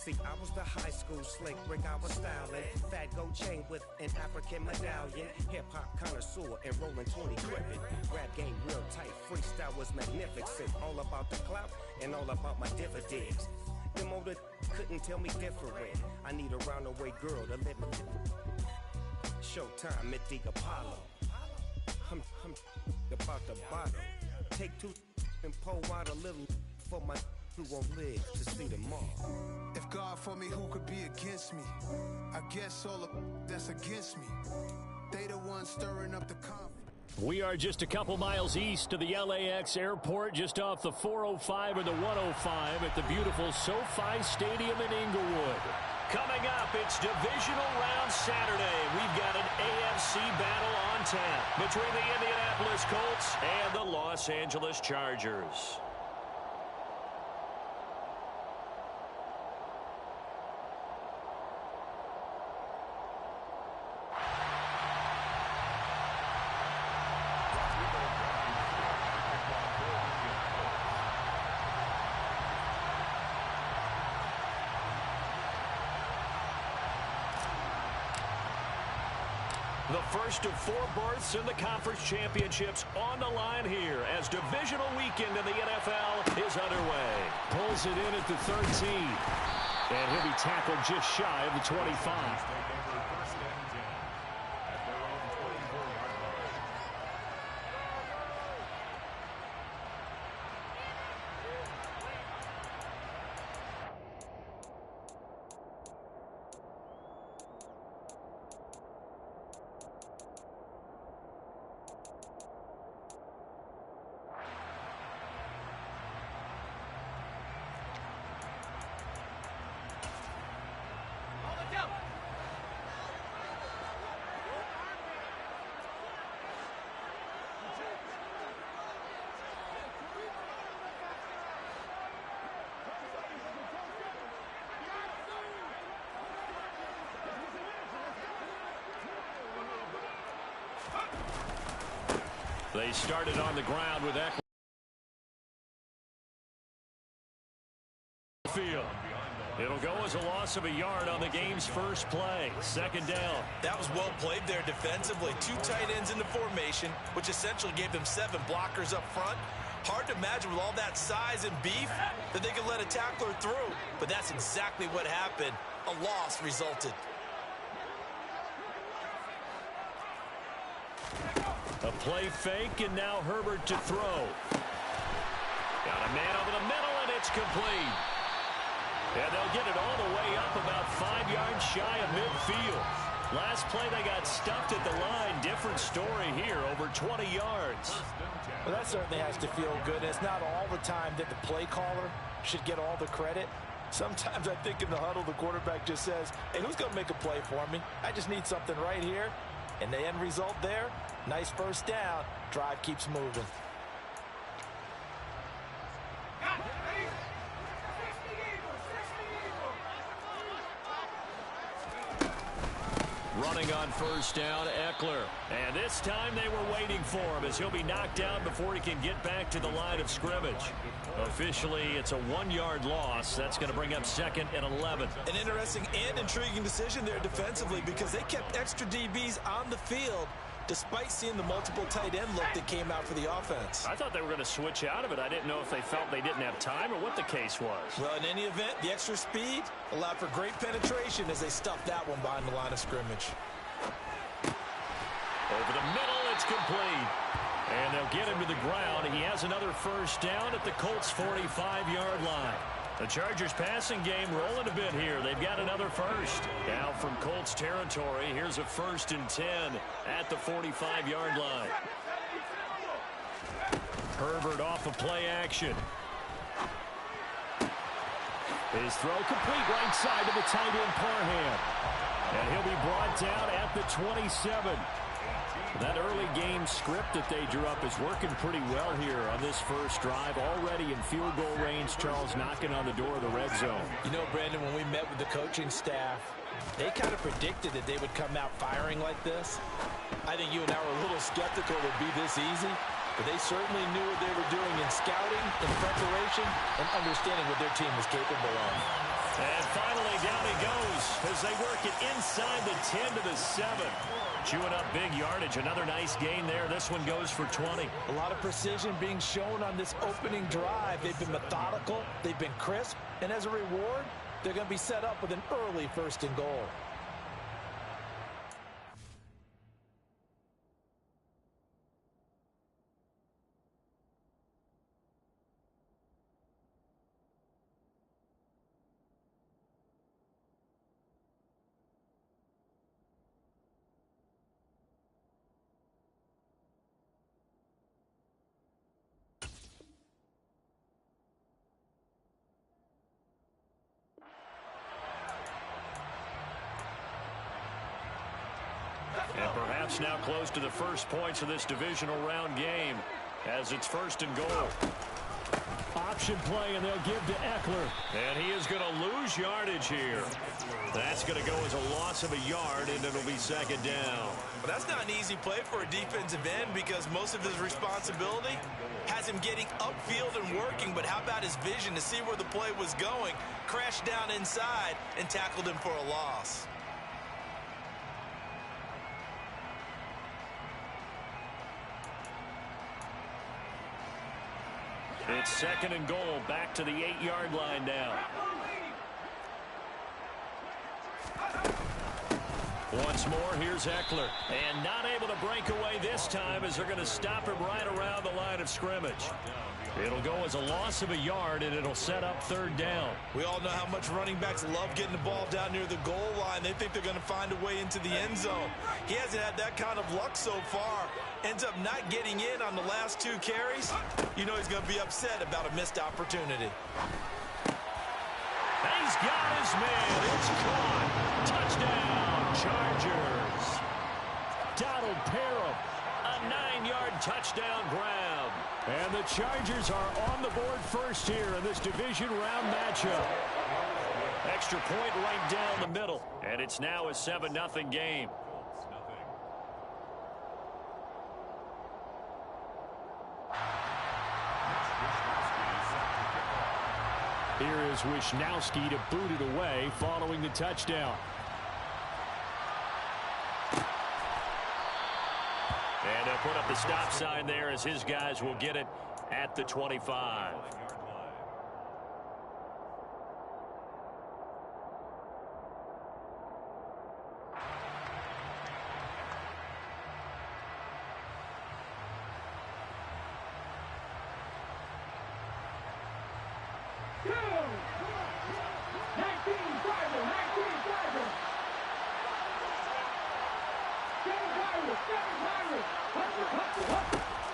See, I was the high school slick Rick, I was styling. Fat gold chain with an African medallion. Hip-hop connoisseur and rolling 20 crippin'. Rap game real tight, freestyle was magnificent. All about the clout and all about my dividends. Them older couldn't tell me different. I need a roundaway girl to live in. Showtime, Mythic Apollo. I'm about the bottom. Take two and pour out a little for my who won't live to see tomorrow. If God for me, who could be against me? I guess all of that's against me. They the ones stirring up the conflict. We are just a couple miles east of the LAX airport, just off the 405 or the 105 at the beautiful SoFi Stadium in Inglewood. Coming up, it's Divisional Round Saturday. We've got an AFC battle on tap between the Indianapolis Colts and the Los Angeles Chargers. The first of 4 berths in the conference championships on the line here as divisional weekend in the NFL is underway. Pulls it in at the 13. And he'll be tackled just shy of the 25. They started on the ground with Eckler. Field. It'll go as a loss of a yard on the game's first play. Second down. That was well played there defensively. 2 tight ends in the formation, which essentially gave them 7 blockers up front. Hard to imagine with all that size and beef that they could let a tackler through. But that's exactly what happened. A loss resulted. A play fake, and now Herbert to throw. Got a man over the middle, and it's complete. And they'll get it all the way up about 5 yards shy of midfield. Last play, they got stuffed at the line. Different story here, over 20 yards. Well, that certainly has to feel good. It's not all the time that the play caller should get all the credit. Sometimes I think in the huddle, the quarterback just says, hey, who's going to make a play for me? I just need something right here. And the end result there, nice first down. Drive keeps moving. Running on first down, Eckler. And this time they were waiting for him as he'll be knocked down before he can get back to the line of scrimmage. Officially, it's a 1-yard loss. That's going to bring up 2nd and 11. An interesting and intriguing decision there defensively because they kept extra DBs on the field despite seeing the multiple tight end look that came out for the offense. I thought they were going to switch out of it. I didn't know if they felt they didn't have time or what the case was. Well, in any event, the extra speed allowed for great penetration as they stuffed that one behind the line of scrimmage. Over the middle, it's complete. And they'll get him to the ground. He has another first down at the Colts' 45-yard line. The Chargers passing game rolling a bit here. They've got another first. Now from Colts territory, here's a 1st and 10 at the 45-yard line. Herbert off of play action. His throw complete right side to the tight end Parham. And he'll be brought down at the 27. That early game script that they drew up is working pretty well here on this first drive. Already in field goal range, Charles knocking on the door of the red zone. You know, Brandon, when we met with the coaching staff, they kind of predicted that they would come out firing like this. I think you and I were a little skeptical it would be this easy, but they certainly knew what they were doing in scouting, in preparation, and understanding what their team was capable of. And finally, down he goes as they work it inside the 10 to the 7. Chewing up big yardage. Another nice gain there. This one goes for 20. A lot of precision being shown on this opening drive. They've been methodical. They've been crisp. And as a reward, they're going to be set up with an early 1st and goal. And perhaps now close to the first points of this divisional round game as it's 1st and goal. Option play, and they'll give to Eckler. And he is going to lose yardage here. That's going to go as a loss of a yard, and it'll be 2nd down. But that's not an easy play for a defensive end because most of his responsibility has him getting upfield and working. But how about his vision to see where the play was going, crashed down inside, and tackled him for a loss. It's 2nd and goal, back to the 8-yard line now. Once more, here's Eckler. And not able to break away this time as they're going to stop him right around the line of scrimmage. It'll go as a loss of a yard, and it'll set up 3rd down. We all know how much running backs love getting the ball down near the goal line. They think they're going to find a way into the end zone. He hasn't had that kind of luck so far. Ends up not getting in on the last 2 carries. You know he's going to be upset about a missed opportunity. He's got his man. It's caught. Touchdown, Chargers. Donald Parham. A 9-yard touchdown grab. And the Chargers are on the board first here in this division round matchup. Extra point right down the middle. And it's now a 7-0 game. Here is Wisnowski to boot it away following the touchdown. And they'll put up the stop sign there as his guys will get it at the 25.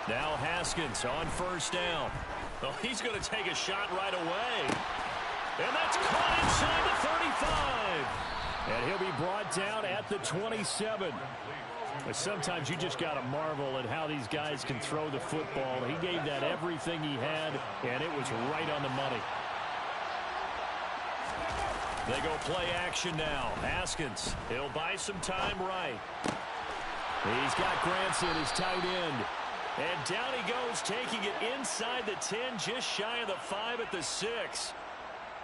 Now Haskins on 1st down. Oh, he's going to take a shot right away. And that's caught inside the 35. And he'll be brought down at the 27. But sometimes you just got to marvel at how these guys can throw the football. He gave that everything he had, and it was right on the money. They go play action now. Haskins, he'll buy some time right. He's got Granson, his tight end. And down he goes, taking it inside the 10, just shy of the 5 at the 6.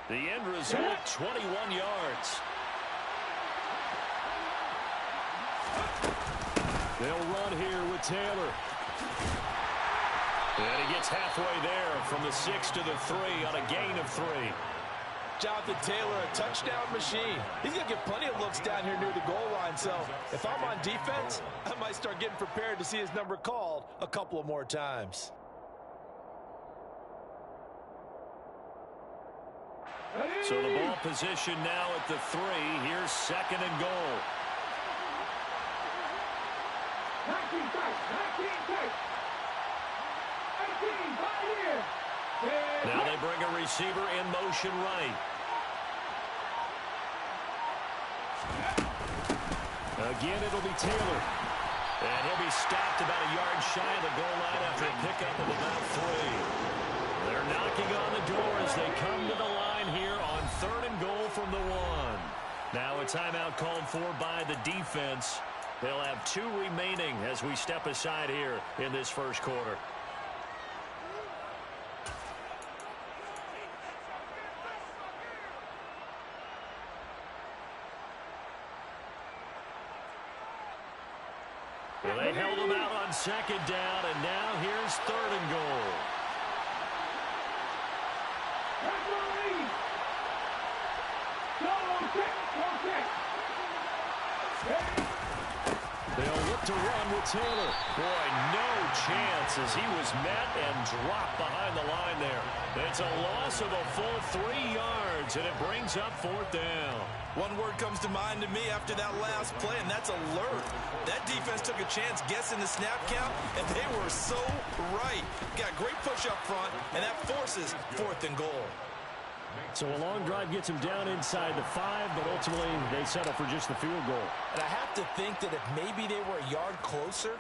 The end result, 21 yards. They'll run here with Taylor. And he gets halfway there from the 6 to the 3 on a gain of 3. Jonathan Taylor, a touchdown machine. He's going to get plenty of looks down here near the goal line. So if I'm on defense, I might start getting prepared to see his number called a couple of more times. So the ball position now at the 3. Here's 2nd and goal. Now they bring a receiver in motion right. Again, it'll be Taylor. And he'll be stopped about a yard shy of the goal line after a pickup of about 3. They're knocking on the door as they come to the line here on 3rd and goal from the 1. Now a timeout called for by the defense. They'll have 2 remaining as we step aside here in this first quarter. Well, they held him out on second down, and now here's third and goal. They'll look to run with Taylor. Boy, no chance as he was met and dropped behind the line there. It's a loss of a full 3 yards, and it brings up fourth down. One word comes to mind to me after that last play, and that's alert. That defense took a chance guessing the snap count, and they were so right. Got great push up front, and that forces fourth and goal. So a long drive gets him down inside the 5, but ultimately they settle for just the field goal. And I have to think that if maybe they were a yard closer,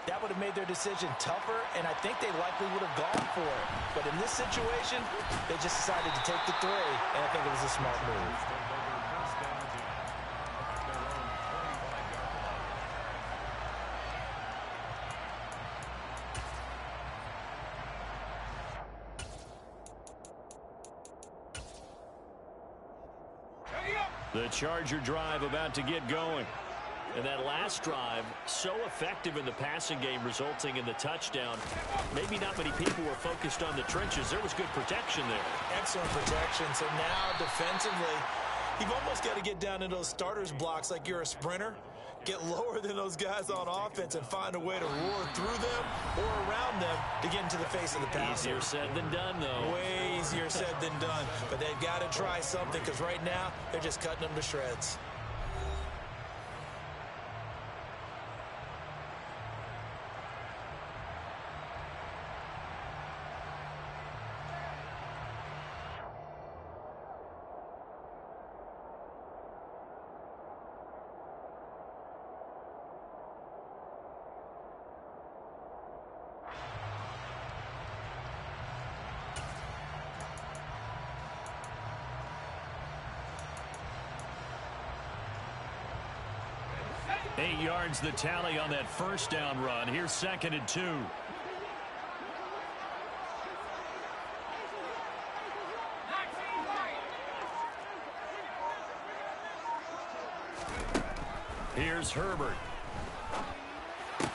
that would have made their decision tougher, and I think they likely would have gone for it. But in this situation, they just decided to take the 3, and I think it was a smart move. The Charger drive about to get going. And that last drive, so effective in the passing game, resulting in the touchdown. Maybe not many people were focused on the trenches. There was good protection there. Excellent protection. So now defensively, you've almost got to get down in those starters blocks like you're a sprinter. Get lower than those guys on offense and find a way to roar through them or around them to get into the face of the passer. Easier said than done, though. Way easier said than done. But they've got to try something because right now they're just cutting them to shreds. Eight yards the tally on that first down run. Here's second and 2. Here's Herbert. He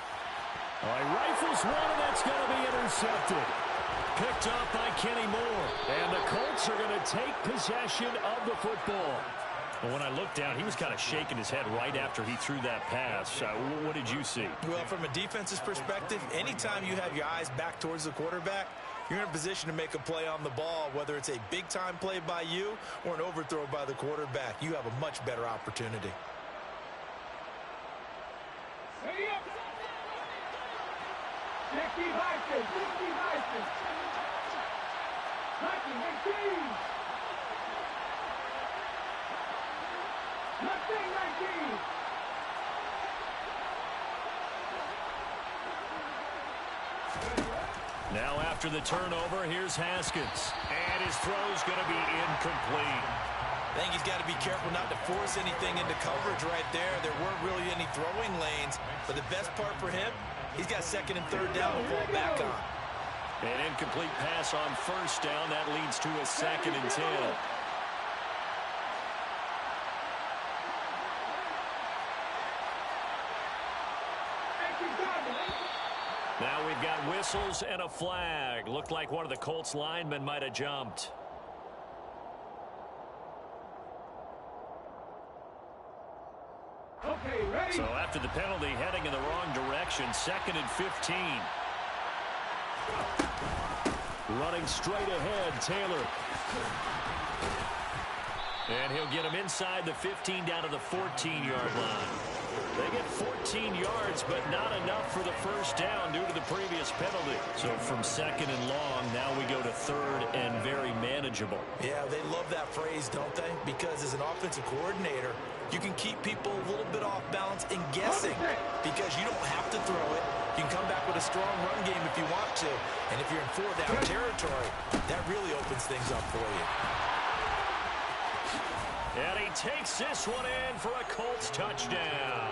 rifles one, and that's going to be intercepted. Picked up by Kenny Moore. And the Colts are going to take possession of the football. But when I looked down, he was kind of shaking his head right after he threw that pass. What did you see? Well, from a defense's perspective, anytime you have your eyes back towards the quarterback, you're in a position to make a play on the ball, whether it's a big-time play by you or an overthrow by the quarterback. You have a much better opportunity. Now after the turnover, here's Haskins. And his throw's going to be incomplete. I think he's got to be careful not to force anything into coverage right there. There weren't really any throwing lanes. But the best part for him, he's got second and third down to fall back on. An incomplete pass on first down. That leads to a second and 10. Now we've got whistles and a flag. Looked like one of the Colts linemen might have jumped. Okay, ready. So after the penalty, heading in the wrong direction, second and 15. Running straight ahead, Taylor. And he'll get him inside the 15 down to the 14-yard line. They get 14 yards, but not enough for the first down due to the previous penalty. So from second and long, now we go to third and very manageable. Yeah, they love that phrase, don't they? Because as an offensive coordinator, you can keep people a little bit off balance and guessing because you don't have to throw it. You can come back with a strong run game if you want to. And if you're in four-down territory, that really opens things up for you. And he takes this one in for a Colts touchdown.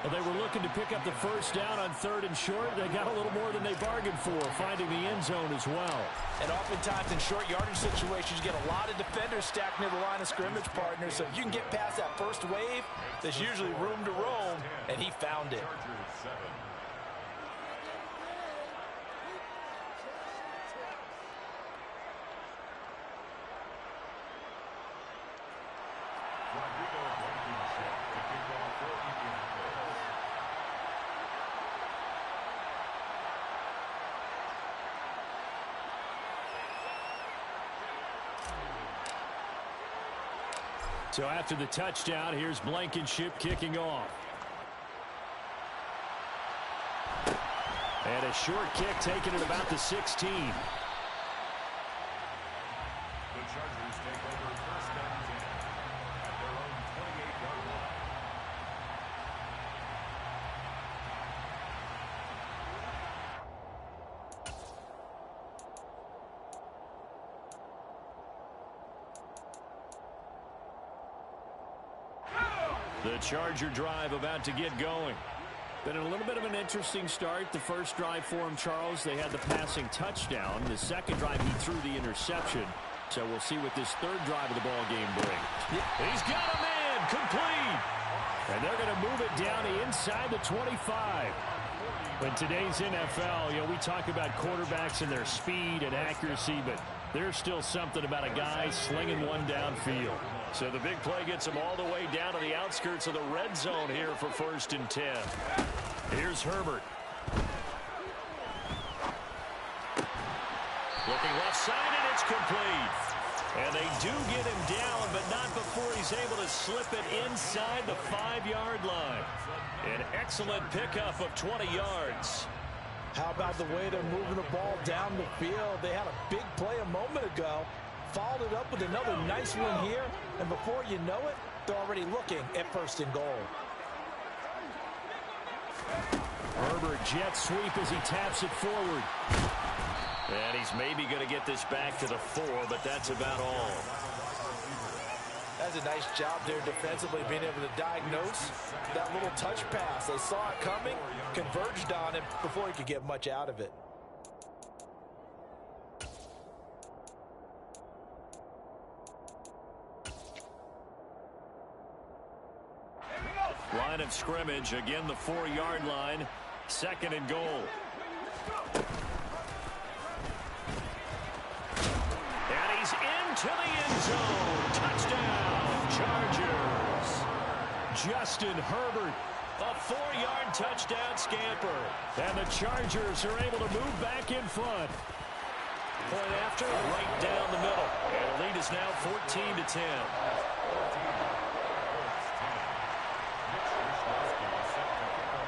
Well, they were looking to pick up the first down on 3rd and short. They got a little more than they bargained for, finding the end zone as well. And oftentimes in short yardage situations, you get a lot of defenders stacked near the line of scrimmage, partners. So if you can get past that first wave, there's usually room to roam, and he found it. So after the touchdown, here's Blankenship kicking off. And a short kick taken at about the 16. The Chargers take over 1st and 10 at their own 28-yard line. The Charger drive about to get going. Been a little bit of an interesting start. The first drive for him, Charles, they had the passing touchdown. The second drive, he threw the interception. So we'll see what this third drive of the ball game brings. He's got a man complete. And they're going to move it down inside the 25. In today's NFL, we talk about quarterbacks and their speed and accuracy, but there's still something about a guy slinging one downfield. So the big play gets him all the way down to the outskirts of the red zone here for 1st and 10. Here's Herbert. Looking left side, and it's complete. And they do get him down, but not before he's able to slip it inside the 5-yard line. An excellent pickup of 20 yards. How about the way they're moving the ball down the field? They had a big play a moment ago, followed it up with another nice one here, and before you know it, they're already looking at 1st and goal. Herbert jet sweep as he taps it forward. And he's maybe going to get this back to the 4, but that's about all. That's a nice job there defensively, being able to diagnose that little touch pass. They saw it coming, converged on it before he could get much out of it. Line of scrimmage, again the 4-yard line, 2nd and goal. And he's into the end zone. Touchdown, Chargers. Justin Herbert, a 4-yard touchdown scamper. And the Chargers are able to move back in front. Point after, right down the middle. And the lead is now 14-10.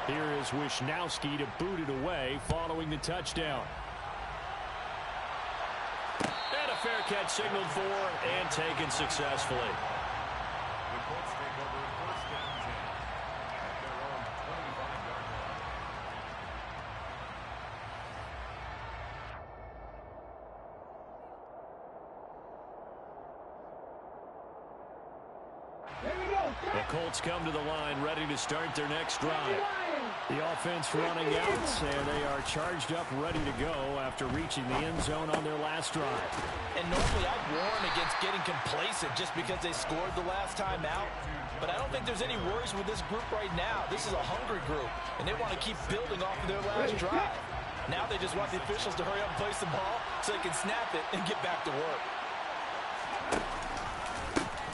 Here is Wisnowski to boot it away following the touchdown. And a fair catch signaled for and taken successfully. The Colts take over 1st and 10 at their own 25-yard line. The Colts come to the line ready to start their next drive. The offense running out, and they are charged up, ready to go after reaching the end zone on their last drive. And normally I'd warn against getting complacent just because they scored the last time out. But I don't think there's any worries with this group right now. This is a hungry group, and they want to keep building off of their last drive. Now they just want the officials to hurry up and place the ball so they can snap it and get back to work.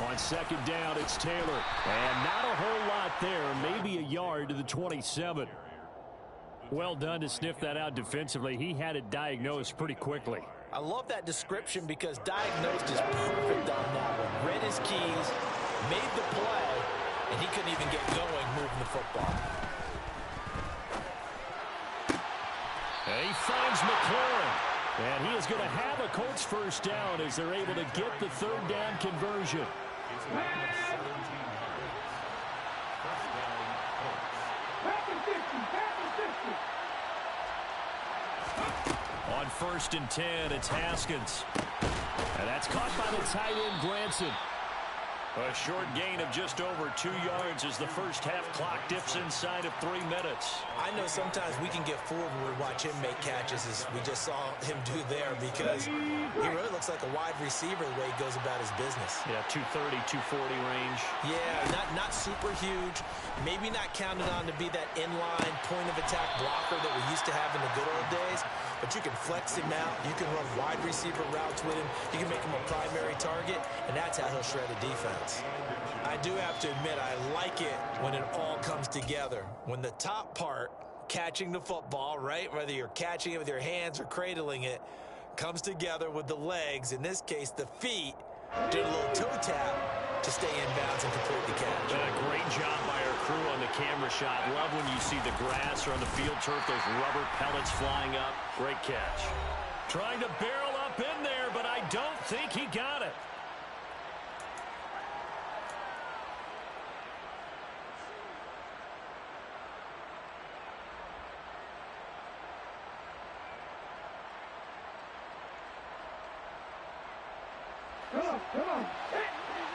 On 2nd down, it's Taylor. And not a whole lot there, maybe a yard to the 27. Well done to sniff that out defensively. He had it diagnosed pretty quickly. I love that description because diagnosed is perfect on that one. Read his keys, made the play, and he couldn't even get going moving the football. And he finds McLaurin. And he is going to have a Colts first down as they're able to get the 3rd down conversion. On 1st and 10, it's Haskins. And that's caught by the tight end, Granson. A short gain of just over 2 yards as the first half clock dips inside of 3 minutes. I know sometimes we can get fooled when we watch him make catches, as we just saw him do there, because he really looks like a wide receiver the way he goes about his business. Yeah, 230, 240 range. Yeah, not super huge. Maybe not counted on to be that inline point-of-attack blocker that we used to have in the good old days, but you can flex him out. You can run wide receiver routes with him. You can make him a primary target, and that's how he'll shred a defense. I do have to admit, I like it when it all comes together. When the top part, catching the football, right, whether you're catching it with your hands or cradling it, comes together with the legs, in this case the feet, do a little toe tap to stay in bounds and complete the catch. Great job by our crew on the camera shot. Love when you see the grass or on the field turf, those rubber pellets flying up. Great catch. Trying to barrel up in there, but I don't think he got it. Come on. Hey,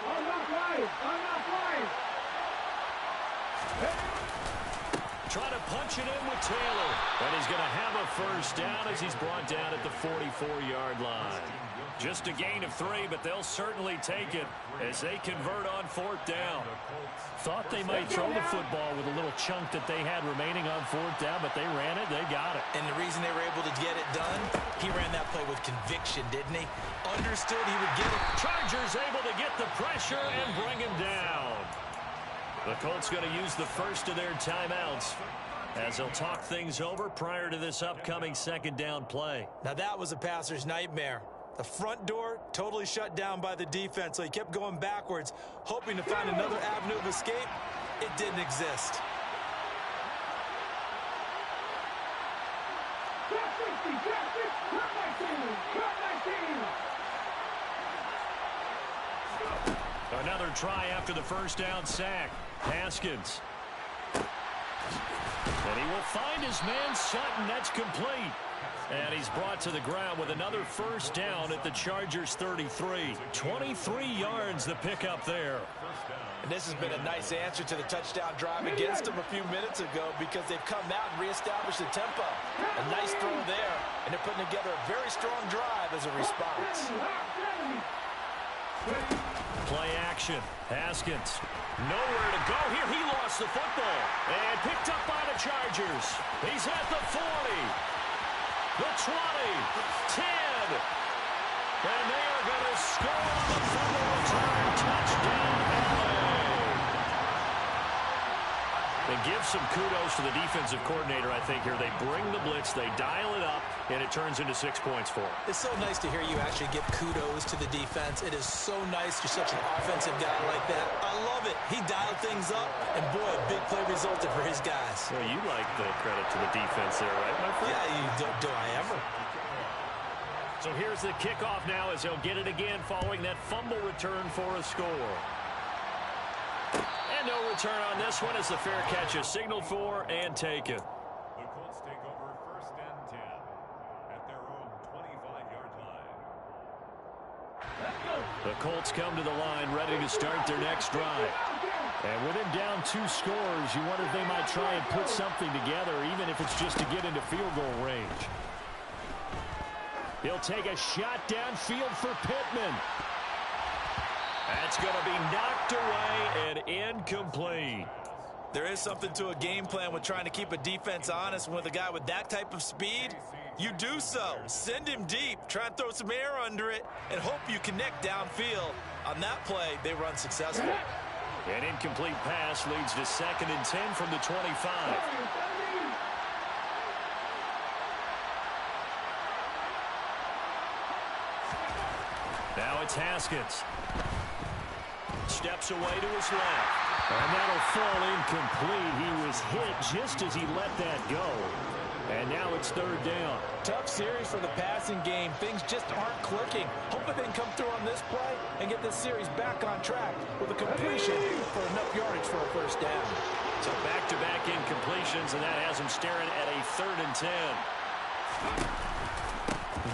I'm not lying. Trying to punch it in with Taylor. And he's going to have a first down as he's brought down at the 44-yard line. Just a gain of 3, but they'll certainly take it as they convert on 4th down. Thought they might throw the football with a little chunk that they had remaining on 4th down, but they ran it, they got it. And the reason they were able to get it done, he ran that play with conviction, didn't he? Understood he would get it. Chargers able to get the pressure and bring him down. The Colts going to use the first of their timeouts as they'll talk things over prior to this upcoming 2nd down play. Now that was a passer's nightmare. The front door totally shut down by the defense, so he kept going backwards, hoping to find another avenue of escape. It didn't exist. Another try after the first down sack. Haskins. And he will find his man Sutton. That's complete. And he's brought to the ground with another first down at the Chargers 33. 23 yards the pickup there. And this has been a nice answer to the touchdown drive against them a few minutes ago, because they've come out and reestablished the tempo. A nice throw there, and they're putting together a very strong drive as a response. Play action. Haskins. Nowhere to go here. He lost the football. And picked up by the Chargers. He's at the 40. The 20, 10, and they are going to score on the fumble return. Touchdown, LA. And give some kudos to the defensive coordinator, I think, here. They bring the blitz, they dial it up, and it turns into 6 points for them. It's so nice to hear you actually give kudos to the defense. It is so nice you're such an offensive guy like that. I love it. He dialed things up, and boy, a big play resulted for his guys. Well, you like the credit to the defense there, right, my friend? Yeah, do I ever. So here's the kickoff now as they'll get it again following that fumble return for a score. And no return on this one as the fair catch is signaled for and taken. The Colts take over 1st and 10 at their own 25-yard line. The Colts come to the line ready to start their next drive. And with him down 2 scores, you wonder if they might try and put something together, even if it's just to get into field goal range. He'll take a shot downfield for Pittman. That's going to be knocked away and incomplete. There is something to a game plan with trying to keep a defense honest. With a guy with that type of speed, you do so. Send him deep. Try and throw some air under it and hope you connect downfield. On that play, they run successful. An incomplete pass leads to 2nd and 10 from the 25. Now it's Haskins. Steps away to his left. And that'll fall incomplete. He was hit just as he let that go. And now it's 3rd down. Tough series for the passing game. Things just aren't clicking. Hopefully they can come through on this play and get this series back on track with a completion for enough yardage for a first down. So back-to-back incompletions, and that has him staring at a 3rd and 10.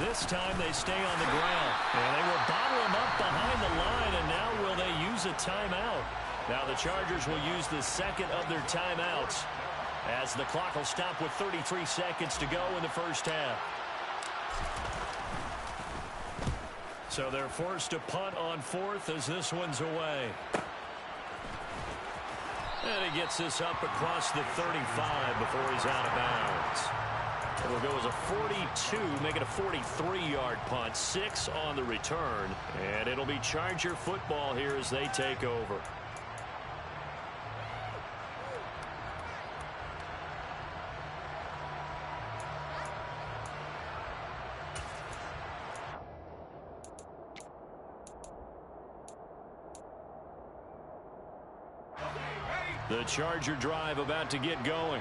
This time they stay on the ground. And they will bottle him up behind the line, and now will they use use a timeout. Now the Chargers will use the second of their timeouts as the clock will stop with 33 seconds to go in the first half. So they're forced to punt on fourth as this one's away. And he gets this up across the 35 before he's out of bounds. It'll go as a 42, make it a 43-yard punt, 6 on the return. And it'll be Charger football here as they take over. The Charger drive about to get going.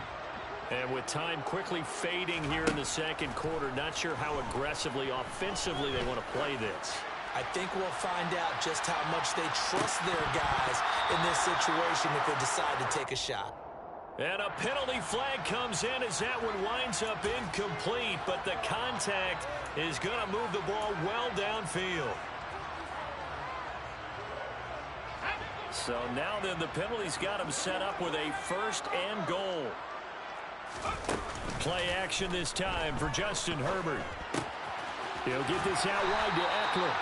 And with time quickly fading here in the second quarter, not sure how aggressively, offensively they want to play this. I think we'll find out just how much they trust their guys in this situation if they decide to take a shot. And a penalty flag comes in as that one winds up incomplete, but the contact is going to move the ball well downfield. So now then the penalty's got him set up with a 1st and goal. Play action this time for Justin Herbert. He'll get this out wide to Eckler.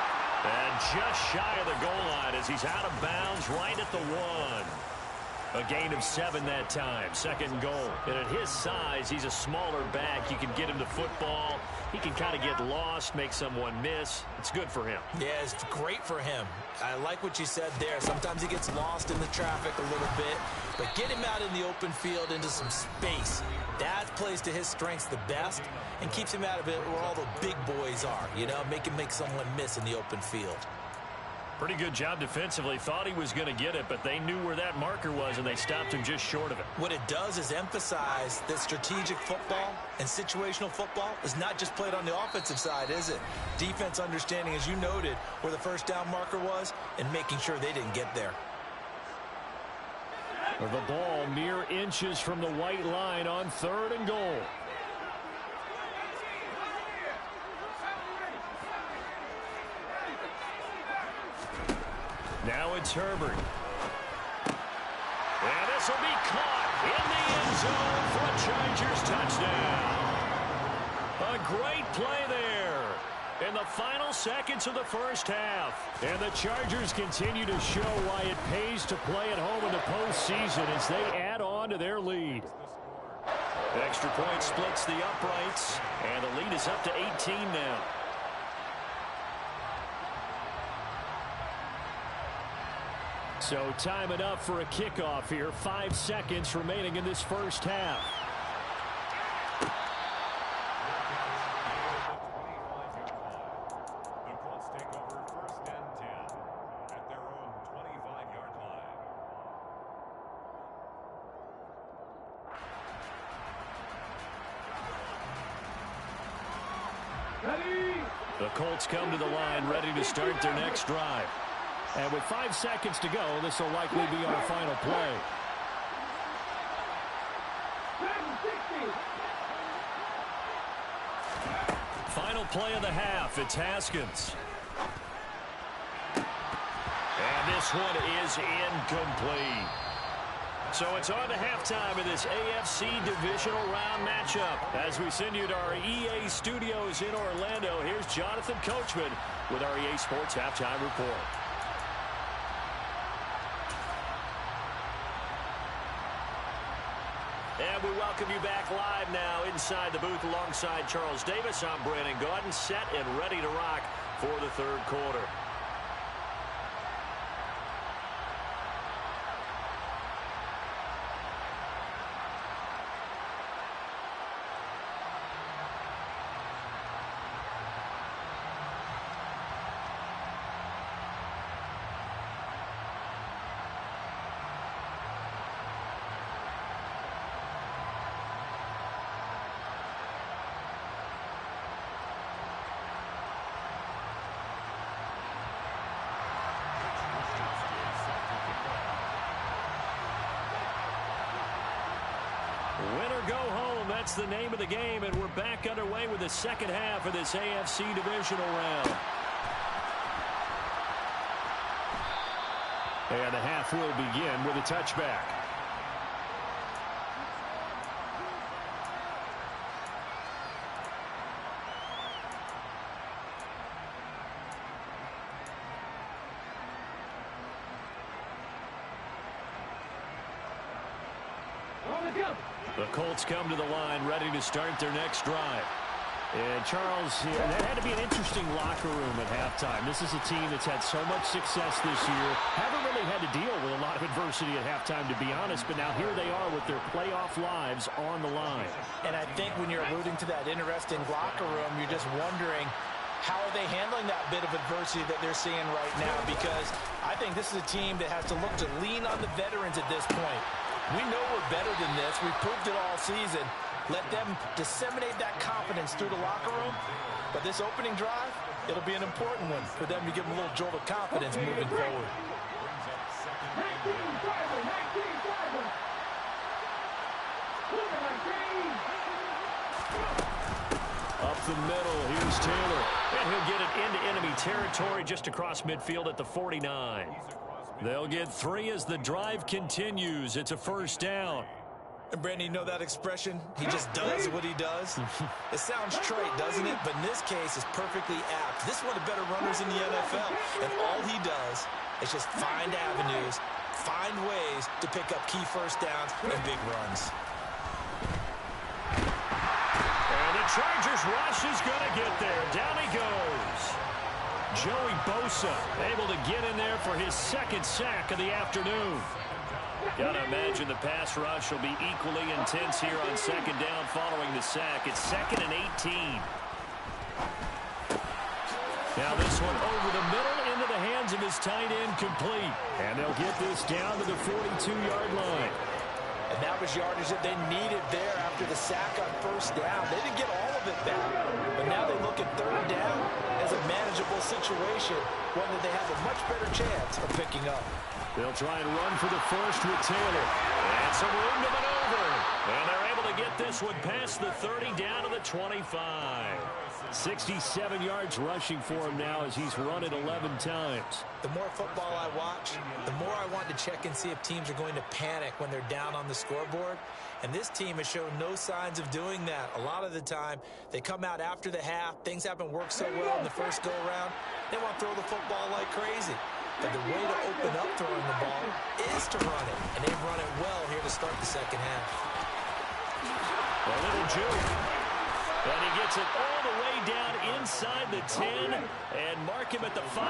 And just shy of the goal line as he's out of bounds right at the 1. A gain of 7 that time. 2nd and goal. And at his size, he's a smaller back. You can get him the football. He can kind of get lost, make someone miss. It's good for him. Yeah, it's great for him. I like what you said there. Sometimes he gets lost in the traffic a little bit. But get him out in the open field into some space. That plays to his strengths the best and keeps him out of it where all the big boys are. You know, make him make someone miss in the open field. Pretty good job defensively. Thought he was going to get it, but they knew where that marker was, and they stopped him just short of it. What it does is emphasize that strategic football and situational football is not just played on the offensive side, is it? Defense understanding, as you noted, where the first down marker was and making sure they didn't get there. The ball mere inches from the white line on 3rd and goal. Now it's Herbert. And this will be caught in the end zone for a Chargers touchdown. A great play there in the final seconds of the first half. And the Chargers continue to show why it pays to play at home in the postseason as they add on to their lead. Extra point splits the uprights, and the lead is up to 18 now. So time enough for a kickoff here. 5 seconds remaining in this first half. The Colts take over 1st and 10 at their own 25-yard line. Ready? The Colts come to the line ready to start their next drive. And with 5 seconds to go, this will likely be our final play. Final play of the half. It's Haskins. And this one is incomplete. So it's on to halftime in this AFC divisional round matchup. As we send you to our EA studios in Orlando, here's Jonathan Coachman with our EA Sports Halftime Report. And we welcome you back live now inside the booth alongside Charles Davis. I'm Brandon Gaudin, set and ready to rock for the 3rd quarter. Win or go home, that's the name of the game, and we're back underway with the second half of this AFC divisional round. And the half will begin with a touchback. The Colts come to the line, ready to start their next drive. And Charles, that had to be an interesting locker room at halftime. This is a team that's had so much success this year. Haven't really had to deal with a lot of adversity at halftime, to be honest. But now here they are with their playoff lives on the line. And I think when you're alluding to that interesting locker room, you're just wondering, how are they handling that bit of adversity that they're seeing right now? Because I think this is a team that has to look to lean on the veterans at this point. We know we're better than this. We've proved it all season. Let them disseminate that confidence through the locker room. But this opening drive, it'll be an important one for them to give them a little jolt of confidence moving forward. Up the middle, here's Taylor. And he'll get it into enemy territory just across midfield at the 49. They'll get 3 as the drive continues. It's a first down. And Brandon, you know that expression? He just does what he does. It sounds trite, doesn't it? But in this case, it's perfectly apt. This is one of the better runners in the NFL. And all he does is just find avenues, find ways to pick up key first downs and big runs. And the Chargers rush is going to get there. Down he goes. Joey Bosa able to get in there for his second sack of the afternoon. Got to imagine the pass rush will be equally intense here on second down following the sack. It's 2nd and 18. Now this one over the middle into the hands of his tight end, complete. And they'll get this down to the 42-yard line. And that was yardage that they needed there after the sack on first down. They didn't get all of it back. But now they look at third down as a manageable situation, one that they have a much better chance of picking up. They'll try and run for the first with Taylor. And some room to maneuver. And they're able to get this one past the 30 down to the 25. 67 yards rushing for him now as he's run it 11 times. The more football I watch, the more I want to check and see if teams are going to panic when they're down on the scoreboard. And this team has shown no signs of doing that. A lot of the time, they come out after the half. Things haven't worked so well in the first go-around. They want to throw the football like crazy. But the way to open up throwing the ball is to run it. And they've run it well here to start the second half. A little juke. And he gets it all the way down inside the 10 and mark him at the 5.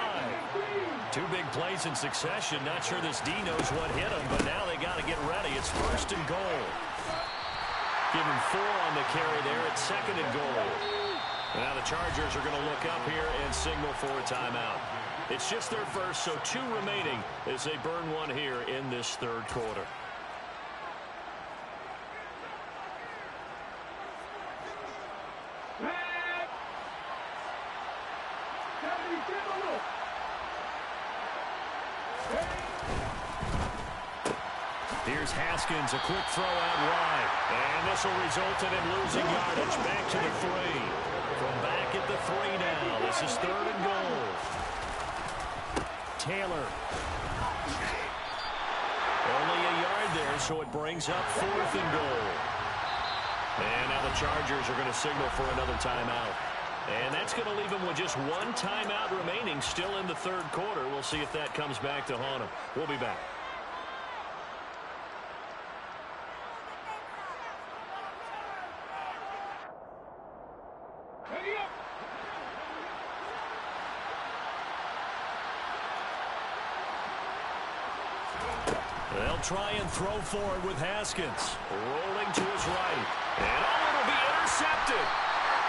2 big plays in succession. Not sure this D knows what hit him, but now they got to get ready. It's 1st and goal. Give him 4 on the carry there. It's 2nd and goal. Now the Chargers are going to look up here and signal for a timeout. It's just their first, so 2 remaining as they burn one here in this third quarter. Here's Haskins, a quick throw out wide. And this will result in him losing yardage. Back to the 3. From back at the 3 now. This is 3rd and goal. Taylor. Only a yard there, so it brings up 4th and goal. And now the Chargers are going to signal for another timeout. And that's going to leave them with just 1 timeout remaining still in the third quarter. We'll see if that comes back to haunt them. We'll be back. They'll try and throw forward with Haskins. Rolling to his right. And it'll be intercepted.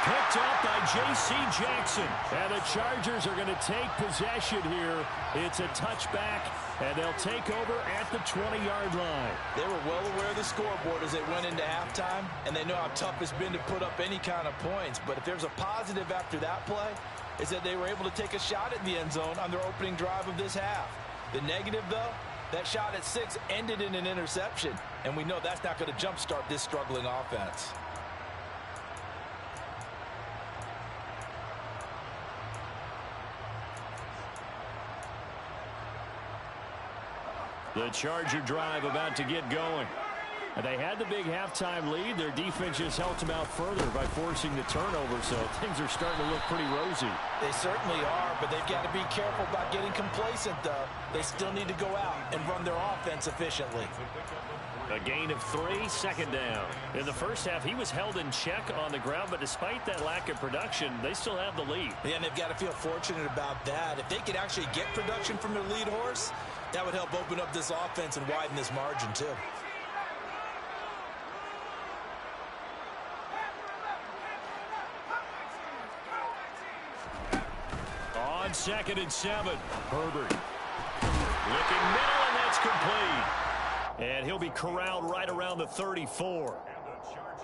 Picked up by J.C. Jackson. And the Chargers are going to take possession here. It's a touchback, and they'll take over at the 20-yard line. They were well aware of the scoreboard as they went into halftime, and they know how tough it's been to put up any kind of points. But if there's a positive after that play, is that they were able to take a shot at the end zone on their opening drive of this half. The negative, though, that shot at 6 ended in an interception, and we know that's not going to jumpstart this struggling offense. The Charger drive about to get going. They had the big halftime lead. Their defense just helped them out further by forcing the turnover, so things are starting to look pretty rosy. They certainly are, but they've got to be careful about getting complacent, though. They still need to go out and run their offense efficiently. A gain of 3, second down. In the first half, he was held in check on the ground, but despite that lack of production, they still have the lead. Yeah, and they've got to feel fortunate about that. If they could actually get production from their lead horse, that would help open up this offense and widen this margin, too. On 2nd and 7, Herbert. Looking middle, and that's complete. And he'll be corralled right around the 34.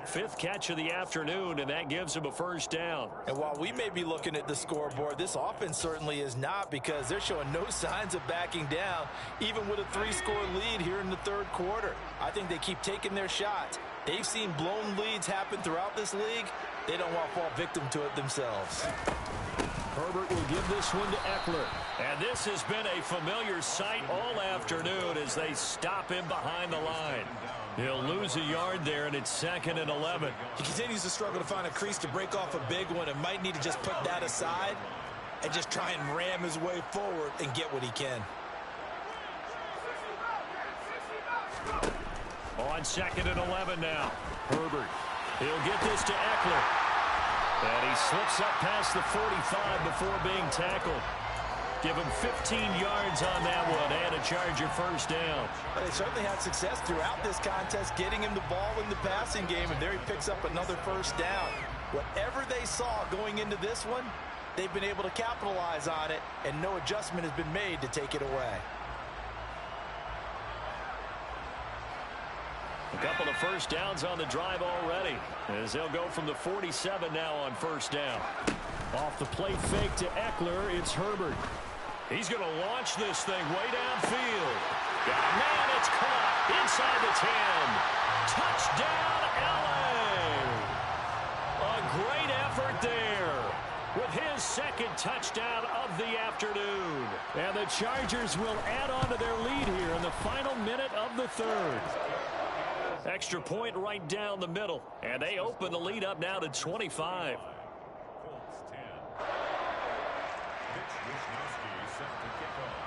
5th catch of the afternoon, and that gives him a first down. And while we may be looking at the scoreboard, this offense certainly is not, because they're showing no signs of backing down, even with a 3-score lead here in the third quarter. I think they keep taking their shots. They've seen blown leads happen throughout this league. They don't want to fall victim to it themselves. Herbert will give this one to Eckler. And this has been a familiar sight all afternoon as they stop him behind the line. He'll lose a yard there, and it's 2nd and 11. He continues to struggle to find a crease to break off a big one, and might need to just put that aside and just try and ram his way forward and get what he can. On 2nd and 11 now. Herbert. He'll get this to Eckler. And he slips up past the 45 before being tackled. Give him 15 yards on that one and a Charger first down. But they certainly had success throughout this contest getting him the ball in the passing game, and there he picks up another first down. Whatever they saw going into this one, they've been able to capitalize on it, and no adjustment has been made to take it away. A couple of first downs on the drive already, as they'll go from the 47 now on first down. Off the play fake to Eckler, it's Herbert. He's going to launch this thing way downfield. Man, it's caught inside the 10. Touchdown, LA! A great effort there with his 2nd touchdown of the afternoon. And the Chargers will add on to their lead here in the final minute of the 3rd. Extra point right down the middle, and they open the lead up now to 25. Colts 10. Mitch Wisnowski set to kick off.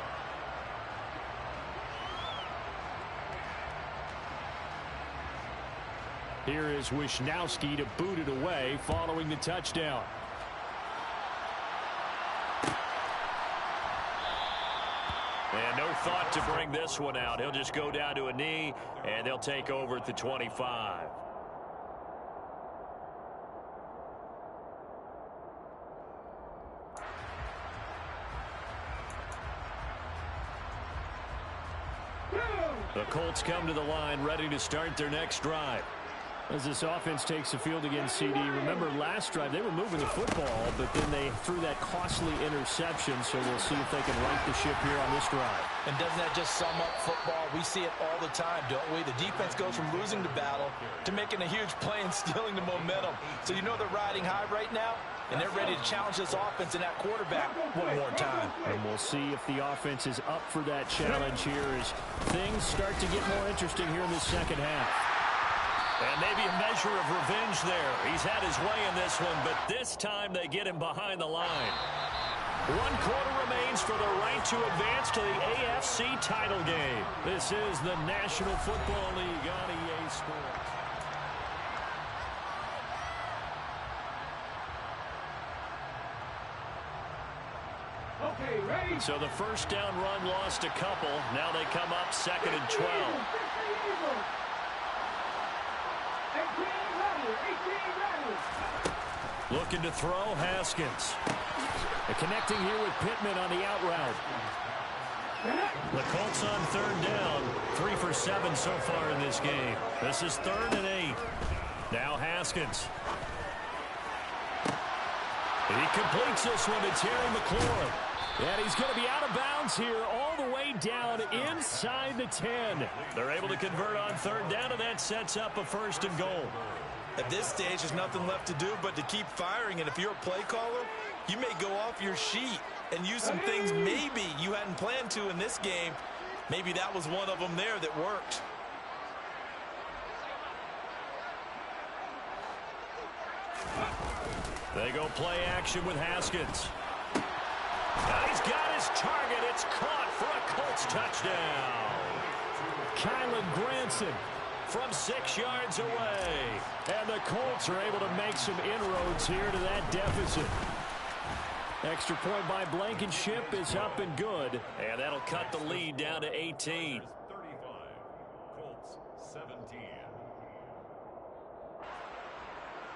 Here is Wisnowski to boot it away following the touchdown. And no thought to bring this one out. He'll just go down to a knee, and they'll take over at the 25. The Colts come to the line ready to start their next drive. As this offense takes the field against CD, remember last drive they were moving the football, but then they threw that costly interception, so we'll see if they can right the ship here on this drive. And doesn't that just sum up football? We see it all the time, don't we? The defense goes from losing the battle to making a huge play and stealing the momentum. So you know they're riding high right now, and they're ready to challenge this offense and that quarterback one more time. And we'll see if the offense is up for that challenge here as things start to get more interesting here in the second half. And maybe a measure of revenge there. He's had his way in this one, but this time they get him behind the line. 1 quarter remains for the right to advance to the AFC title game. This is the National Football League on EA Sports. Okay, ready? So the first down run lost a couple. Now they come up 2nd and 12. Looking to throw, Haskins. Connecting here with Pittman on the out route. The Colts on 3rd down. 3 for 7 so far in this game. This is 3rd and 8. Now Haskins. He completes this one to Terry McLaurin. And he's going to be out of bounds here all the way down inside the 10. They're able to convert on 3rd down, and that sets up a 1st and goal. At this stage, there's nothing left to do but to keep firing. And if you're a play caller, you may go off your sheet and use some things maybe you hadn't planned to in this game. Maybe that was one of them there that worked. They go play action with Haskins. And he's got his target. It's caught for a Colts touchdown. Kylan Granson from 6 yards away. And the Colts are able to make some inroads here to that deficit. Extra point by Blankenship is up and good. And that'll cut the lead down to 18. 35. Colts 17.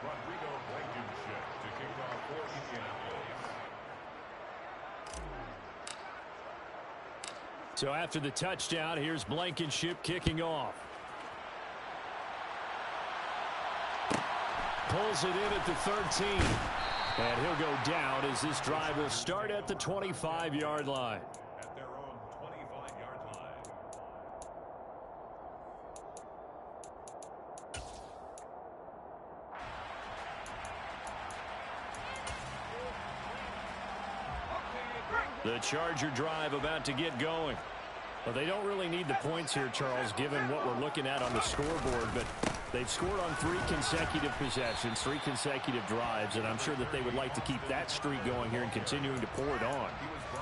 Rodrigo Blankenship to kick off for Indianapolis. So after the touchdown, here's Blankenship kicking off. Pulls it in at the 13. And he'll go down as this drive will start at the 25-yard line. At their own 25-yard line. The Charger drive about to get going. Well, they don't really need the points here, Charles, given what we're looking at on the scoreboard, but they've scored on 3 consecutive possessions, 3 consecutive drives, and I'm sure that they would like to keep that streak going here and continuing to pour it on.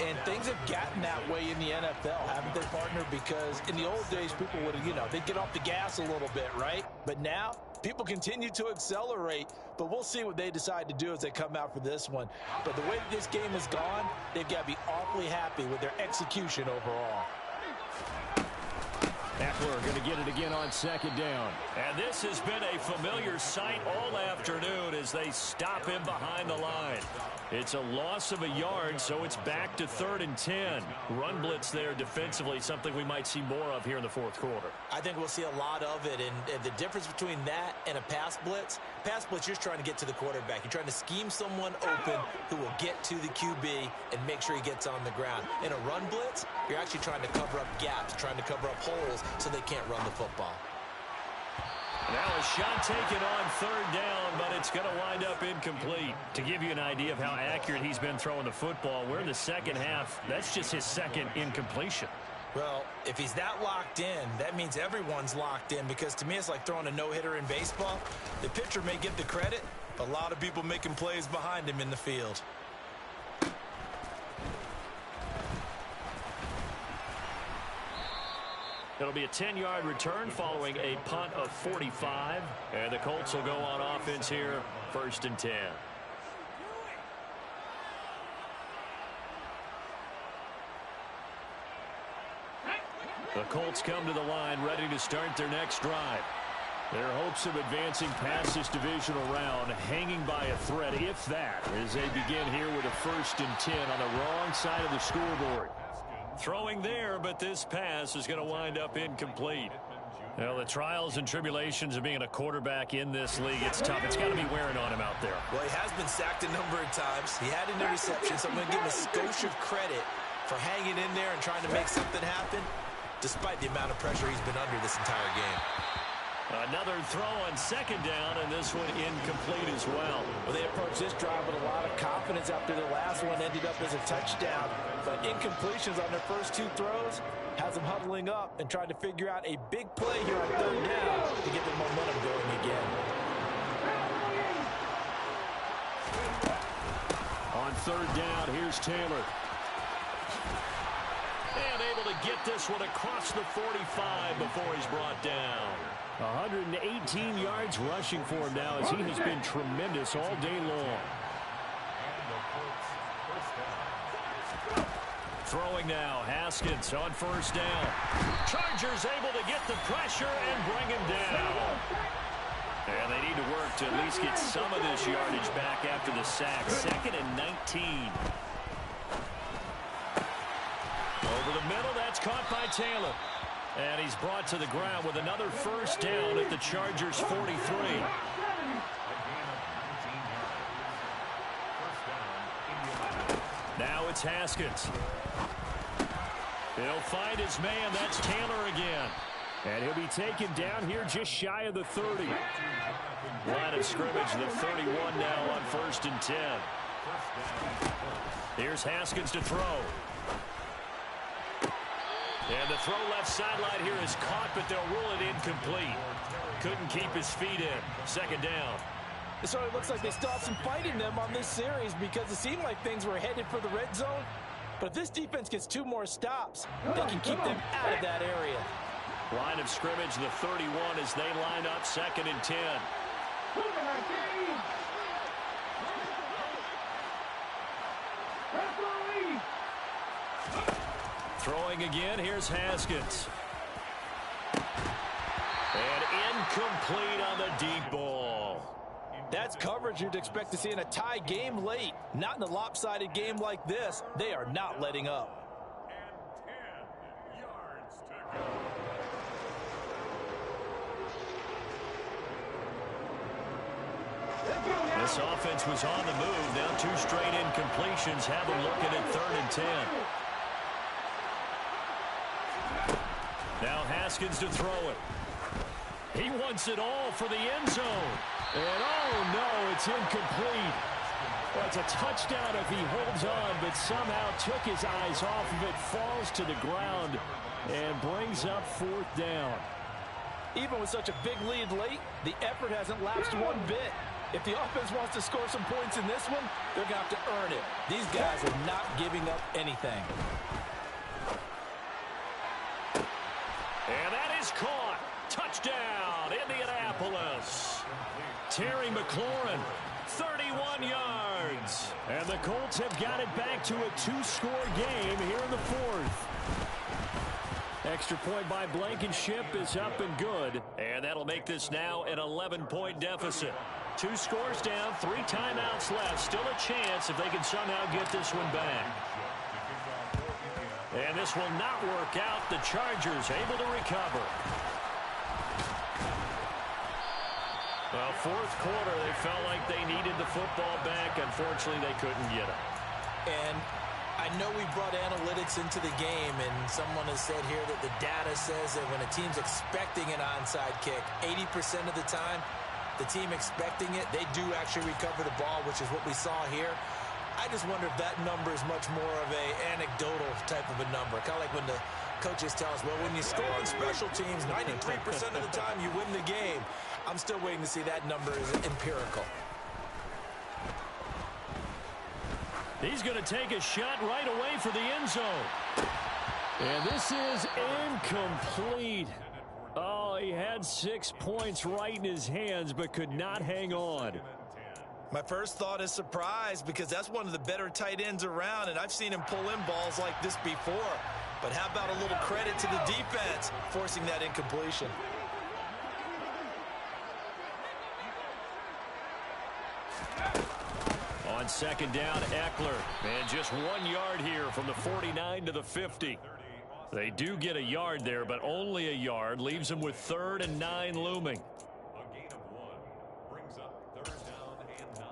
And things have gotten that way in the NFL, haven't they, partner? Because in the old days, people would, they'd get off the gas a little bit, right? But now, people continue to accelerate, but we'll see what they decide to do as they come out for this one. But the way that this game has gone, they've got to be awfully happy with their execution overall. Eckler going to get it again on 2nd down. And this has been a familiar sight all afternoon as they stop him behind the line. It's a loss of a yard, so it's back to 3rd and 10. Run blitz there defensively, something we might see more of here in the 4th quarter. I think we'll see a lot of it, and the difference between that and a pass blitz, you're just trying to get to the quarterback. You're trying to scheme someone open who will get to the QB and make sure he gets on the ground. In a run blitz, you're actually trying to cover up gaps, trying to cover up holes so they can't run the football. Now a shot taken on 3rd down, but it's going to wind up incomplete. To give you an idea of how accurate he's been throwing the football, we're in the second half. That's just his 2nd incompletion. Well, if he's that locked in, that means everyone's locked in, because to me it's like throwing a no-hitter in baseball. The pitcher may get the credit, but a lot of people making plays behind him in the field. It'll be a 10-yard return following a punt of 45. And the Colts will go on offense here, 1st and 10. The Colts come to the line ready to start their next drive. Their hopes of advancing past this divisional round hanging by a thread, if that, as they begin here with a 1st and 10 on the wrong side of the scoreboard. Throwing there, but this pass is going to wind up incomplete. Well, the trials and tribulations of being a quarterback in this league, it's tough. It's got to be wearing on him out there. Well, he has been sacked a number of times. He had an interception, so I'm going to give him a skosh of credit for hanging in there and trying to make something happen, despite the amount of pressure he's been under this entire game. Another throw on 2nd down, and this one incomplete as well. Well, they approached this drive with a lot of confidence after the last one ended up as a touchdown. But incompletions on their first 2 throws has them huddling up and trying to figure out a big play here on 3rd down to get the momentum going again. On 3rd down, here's Taylor. And able to get this one across the 45 before he's brought down. 118 yards rushing for him now as he has been tremendous all day long. Throwing now, Haskins on 1st down. Chargers able to get the pressure and bring him down. And they need to work to at least get some of this yardage back after the sack. 2nd and 19. Over the middle, that's caught by Taylor. And he's brought to the ground with another 1st down at the Chargers' 43. Now it's Haskins. He'll find his man. That's Taylor again. And he'll be taken down here just shy of the 30. Line of scrimmage, the 31 now on 1st and 10. Here's Haskins to throw. And the throw left sideline here is caught, but they'll rule it incomplete. Couldn't keep his feet in. Second down. So it looks like they still have some fight in them on this series because it seemed like things were headed for the red zone. But if this defense gets 2 more stops, they can keep them out of that area. Line of scrimmage, the 31, as they line up 2nd and 10. Throwing again, here's Haskins. And incomplete on the deep ball. That's coverage you'd expect to see in a tie game late. Not in a lopsided game like this. They are not letting up. And 10 yards to go. This offense was on the move. Now 2 straight incompletions have them looking at 3rd and 10. Now Haskins to throw it. He wants it all for the end zone. And oh no, it's incomplete. Well, it's a touchdown if he holds on, but somehow took his eyes off of it, falls to the ground, and brings up 4th down. Even with such a big lead late, the effort hasn't lapsed one bit. If the offense wants to score some points in this one, they're going to have to earn it. These guys are not giving up anything. And that is caught. Touchdown, Indianapolis. Terry McLaurin, 31 yards. And the Colts have got it back to a 2-score game here in the 4th. Extra point by Blankenship is up and good. And that'll make this now an 11-point deficit. 2 scores down, 3 timeouts left. Still a chance if they can somehow get this one back. And this will not work out. The Chargers able to recover. Well, 4th quarter, they felt like they needed the football back. Unfortunately, they couldn't get it. And I know we brought analytics into the game, and someone has said here that the data says that when a team's expecting an onside kick, 80% of the time, the team expecting it, they do actually recover the ball, which is what we saw here. I just wonder if that number is much more of a anecdotal type of a number. Kind of like when the coaches tell us, well, when you score on special teams, 93% of the time you win the game. I'm still waiting to see that number is empirical. He's going to take a shot right away for the end zone. And this is incomplete. Oh, he had 6 points right in his hands, but could not hang on. My first thought is surprise because that's one of the better tight ends around, and I've seen him pull in balls like this before. But how about a little credit to the defense forcing that incompletion? On 2nd down, Eckler. And just 1 yard here from the 49 to the 50. They do get a yard there, but only a yard. Leaves them with 3rd and 9 looming. A gain of 1 brings up 3rd down and 9.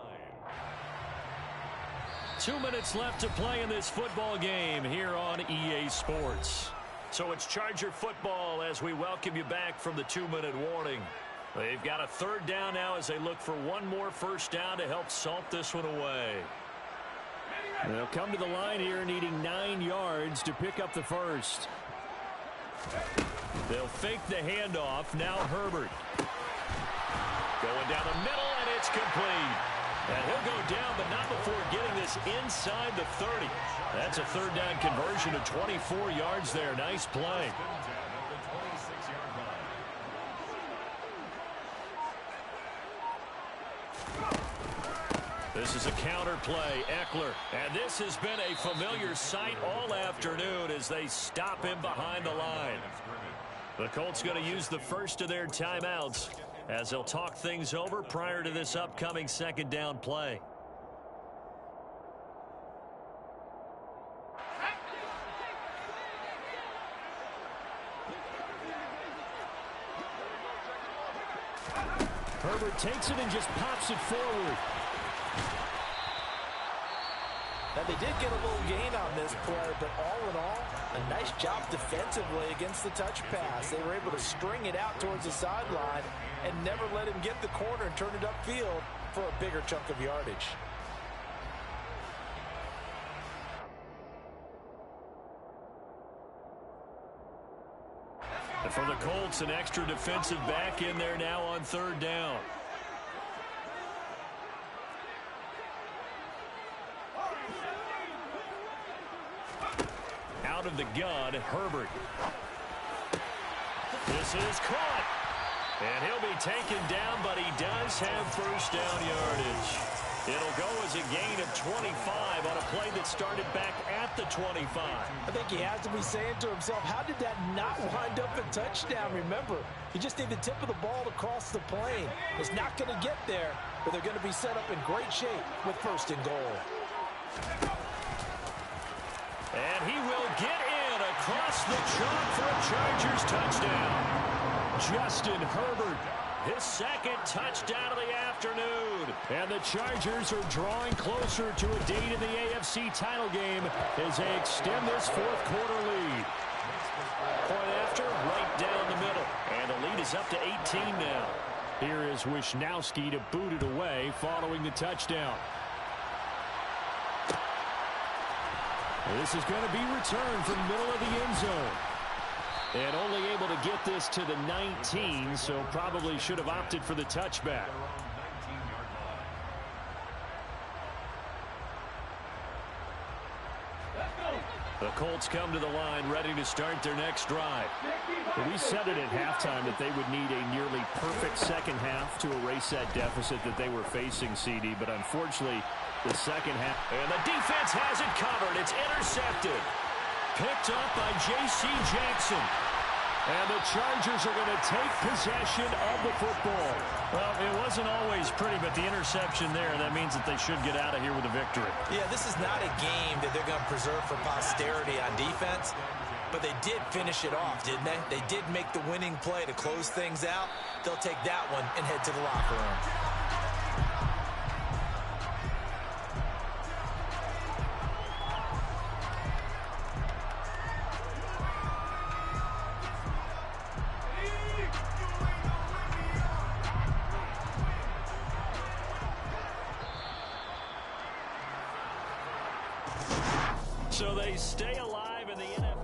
2 minutes left to play in this football game here on EA Sports. So it's Charger football as we welcome you back from the 2-minute warning. They've got a 3rd down now as they look for 1 more first down to help salt this one away. They'll come to the line here needing 9 yards to pick up the first. They'll fake the handoff. Now Herbert. Going down the middle, and it's complete. And he'll go down, but not before getting this inside the 30. That's a 3rd down conversion of 24 yards there. Nice play. This is a counter play, Eckler. And this has been a familiar sight all afternoon as they stop him behind the line. The Colts going to use the first of their timeouts as they'll talk things over prior to this upcoming 2nd down play. Herbert takes it and just pops it forward. Now, they did get a little gain on this play, but all in all, a nice job defensively against the touch pass. They were able to string it out towards the sideline and never let him get the corner and turn it upfield for a bigger chunk of yardage. And for the Colts, an extra defensive back in there now on third down. Out of the gun, Herbert. This is caught. And he'll be taken down, but he does have first down yardage. It'll go as a gain of 25 on a play that started back at the 25. I think he has to be saying to himself, how did that not wind up a touchdown? Remember, you just need the tip of the ball to cross the plane. It's not going to get there, but they're going to be set up in great shape with first and goal. And he will get in across the chalk for a Chargers touchdown. Justin Herbert, his second touchdown of the afternoon. And the Chargers are drawing closer to a date in the AFC title game as they extend this fourth quarter lead. Point after, right down the middle. And the lead is up to 18 now. Here is Wisnowski to boot it away following the touchdown. This is going to be returned from middle of the end zone. And only able to get this to the 19, so probably should have opted for the touchback. The Colts come to the line ready to start their next drive. We said it at halftime that they would need a nearly perfect second half to erase that deficit that they were facing, CD, but unfortunately the second half. And the defense has it covered. It's intercepted. Picked up by J.C. Jackson. And the Chargers are going to take possession of the football. Well, it wasn't always pretty, but the interception there, that means that they should get out of here with a victory. Yeah, this is not a game that they're going to preserve for posterity on defense, but they did finish it off, didn't they? They did make the winning play to close things out. They'll take that one and head to the locker room. So they stay alive in the NFL.